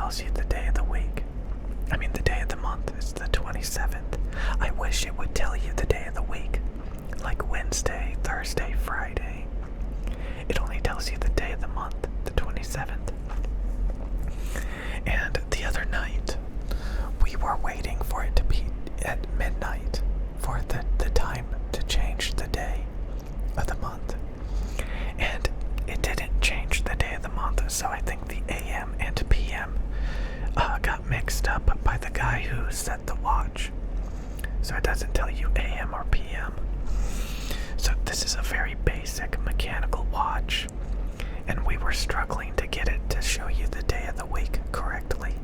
tells you the day of the week. I mean, the day of the month. It's the 27th. I wish it would tell you the day of the week. Like Wednesday, Thursday, Friday. It only tells you the day of the month, the 27th. And the other night, we were waiting for it to be at midnight for the time to change the day of the month. And it didn't change the day of the month, so I think the AM and PM got mixed up by the guy who set the watch. So it doesn't tell you AM or PM. So this is a very basic mechanical watch, and we were struggling to get it to show you the day of the week correctly.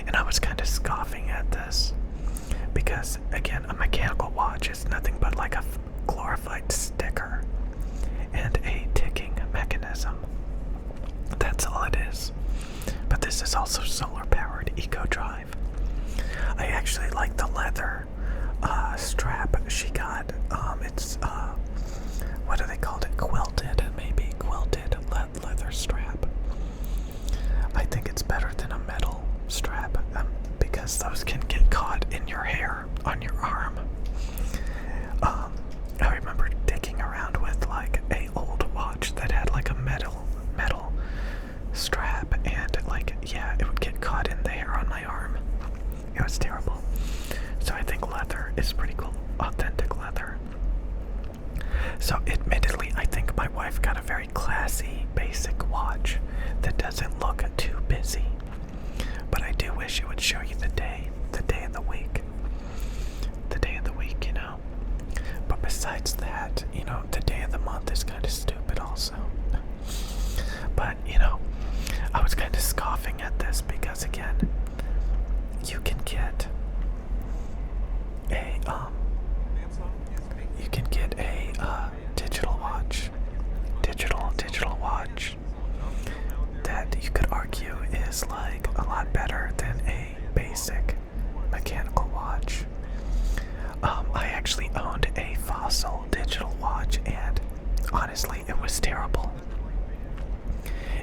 And I was kind of scoffing at this because, again, a mechanical watch is nothing but like a glorified sticker and a ticking mechanism. That's all it is. But this is also solar-powered eco-drive. I actually like the leather strap she got. It's what do they call it? Quilted, maybe quilted leather strap. I think it's better than a metal strap because those can get caught in your hair on your arm. I remember digging around with like a old watch that had like a metal strap, and it would get caught in the hair on my arm. It was terrible. So I think leather is pretty cool, authentic leather. So admittedly, I think my wife got a very classy, basic watch that doesn't look too busy. But I do wish it would show you the day of the week. The day of the week, you know. But besides that, you know, the day of the month is kind of stupid also. But, you know, I was kind of scoffing at this because, again, you can get a digital watch that you could argue is like a lot better than a basic mechanical watch. I actually owned a Fossil digital watch, and honestly, it was terrible.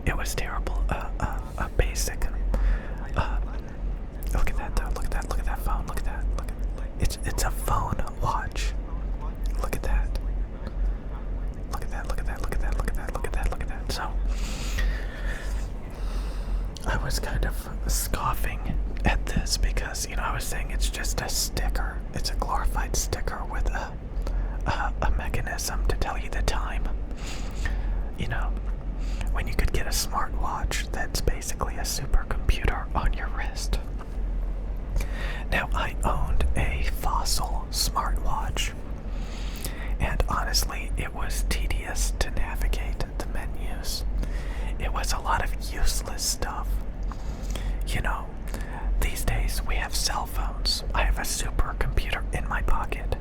It was terrible. A basic. Look at that though. Look at that phone. Look at that. It's a phone watch. Look at that. Look at that. So I was kind of scoffing at this because, you know, I was saying it's just a sticker. It's a glorified sticker with a mechanism to tell you the time. You know, when you could get a smartwatch that's basically a supercomputer on your wrist. Now, I owned a Fossil smartwatch, and honestly, it was tedious to navigate the menus. It was a lot of useless stuff. You know, these days we have cell phones. I have a supercomputer in my pocket.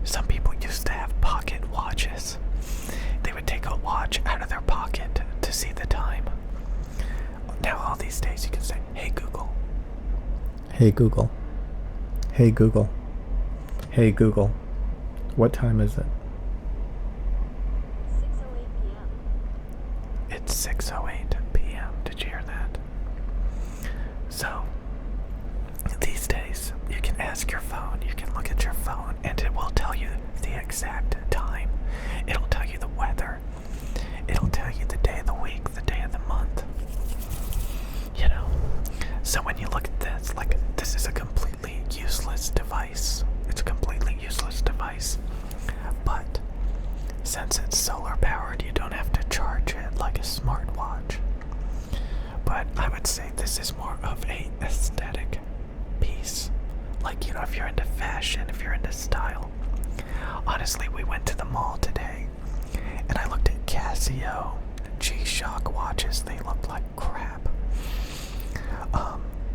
Some people used to have pocket watches. They would take a watch out of their pocket to see the time. Now all these days you can say, "Hey Google." Hey Google. Hey Google. Hey Google. What time is it? 6:08 p.m. It's 6:08 p.m. Did you hear that? So, these days, you can ask your phone, you can look at your phone, and it will tell you the exact time. It'll tell you the weather. It'll tell you the day of the week, the day of the month. You know? So when you look at this, like, this is a completely useless device. It's a completely useless device. But since it's solar powered, you don't have to charge it like a smartwatch. But I would say this is more of a aesthetic piece. Like, you know, if you're into fashion, if you're into style. Honestly, we went to the mall today, and I looked at Casio G-Shock watches. They looked like crap.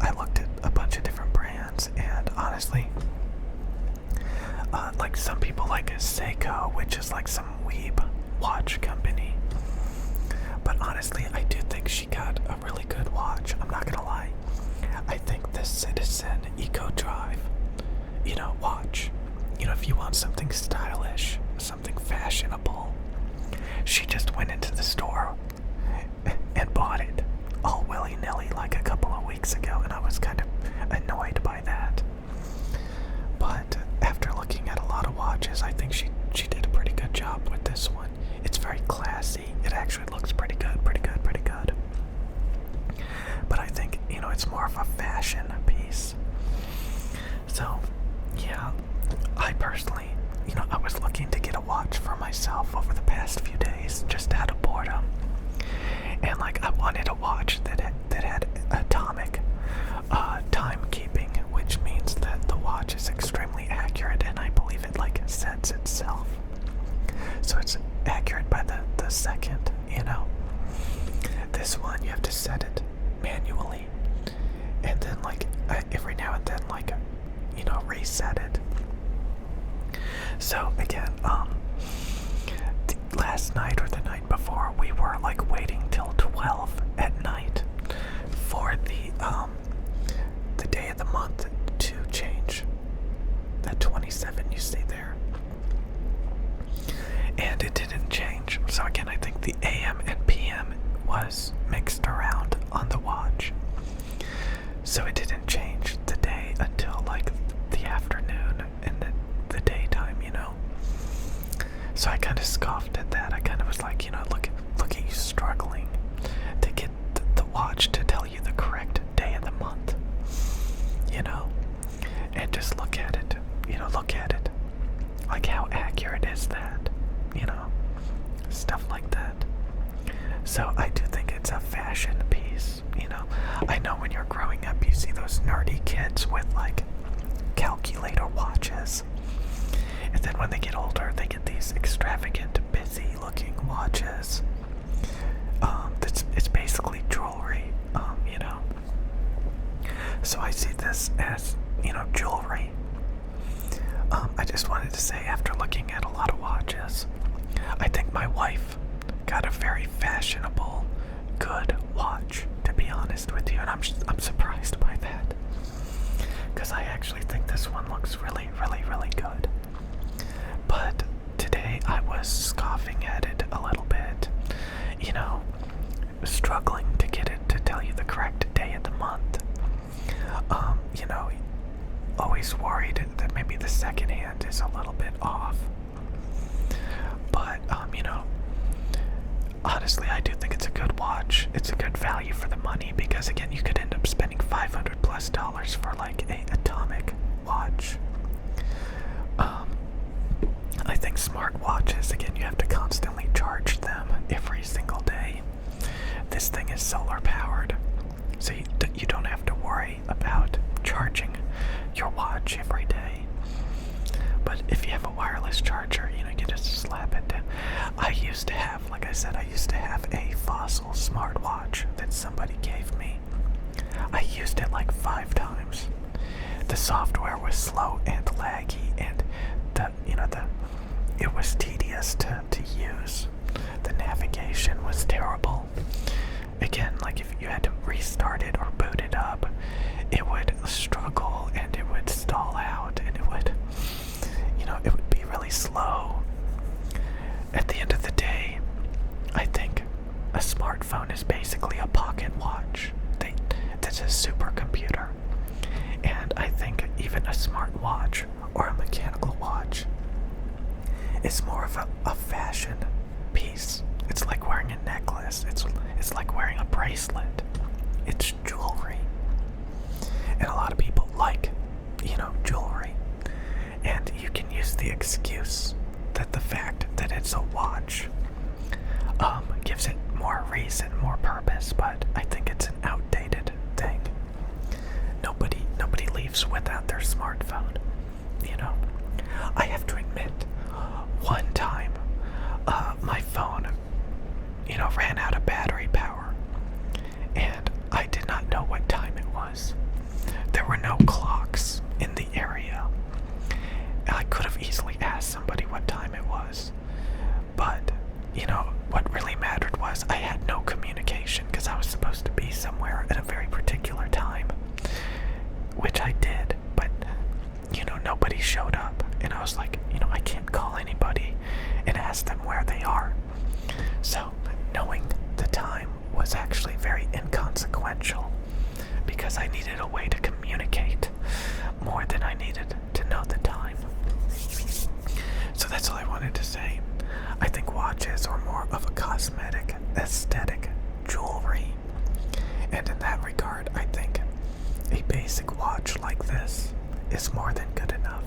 I looked at a bunch of different brands, and honestly, like some people like Seiko, which is like some weeb watch company. But honestly, I do think she got a really good watch. I'm not gonna lie. I think the Citizen Eco Drive, you know, watch. You know, if you want something stylish, something fashionable, she just went into the store and bought it all willy-nilly like a couple this one, you have to set it manually. And then, like, every now and then, like, reset it. So, again, last night or the night before, we were, like, waiting till 12 at night for the day of the month to change. That 27 you see there. And it didn't change. So again, I think the AM and PM was mixed around on the watch. So it didn't change the day until like the afternoon and the daytime, So I kind of scoffed at that. I kind of was like, look at you struggling to get the watch to tell you the correct day of the month, And just look at it, look at it. Like, how accurate is that? Stuff like that. So I do think it's a fashion piece, I know when you're growing up, you see those nerdy kids with, like, calculator watches. And then when they get older, they get these extravagant, busy-looking watches. It's basically jewelry, So I see this as, jewelry. I just wanted to say, after looking at a lot of watches, I think my wife got a very fashionable, good watch, to be honest with you, and I'm surprised by that. Because I actually think this one looks really, really, really good. But today I was scoffing at it a little bit, struggling to get it to tell you the correct day of the month. Always worried that maybe the second hand is a little bit off. But, honestly, I do think it's a good watch. It's a good value for the money because, again, you could end up spending $500+ for, like, a atomic watch. I think smart watches, again, you have to constantly charge them every single day. This thing is solar powered, so you don't have to worry about charging your watch every day. But if you have a wireless charger, you just slap it down. I used to have, like I said, a Fossil smartwatch that somebody gave me. I used it like 5 times. The software was slow and laggy, and it was tedious to use. The navigation was terrible. Again, like if you had to restart it or boot it up, it would struggle and it would stall out and it would be really slow. At the end of the day, I think a smartphone is basically a pocket watch. That's a supercomputer. And I think even a smart watch or a mechanical watch is more of a fashion piece. It's like wearing a necklace. It's like wearing a bracelet. It's jewelry. And a lot of people like, jewelry. And you can use the excuse that the fact that it's a watch gives it more reason, more purpose, but I think it's an outdated thing. Nobody leaves without their smartphone, I have to admit, one time, my phone, ran out of battery power, and I did not know what time it was. There were no clocks in the area. I could have easily asked somebody what time it was, but, what really mattered was I had no communication because I was supposed to be somewhere at a very particular time, which I did, but, nobody showed up, and I was like, I can't call anybody and ask them where they are. So, knowing the time was actually very inconsequential because I needed a way to communicate more than I needed to know the time. So that's all I wanted to say. I think watches are more of a cosmetic, aesthetic jewelry. And in that regard, I think a basic watch like this is more than good enough.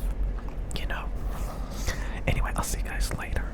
Anyway, I'll see you guys later.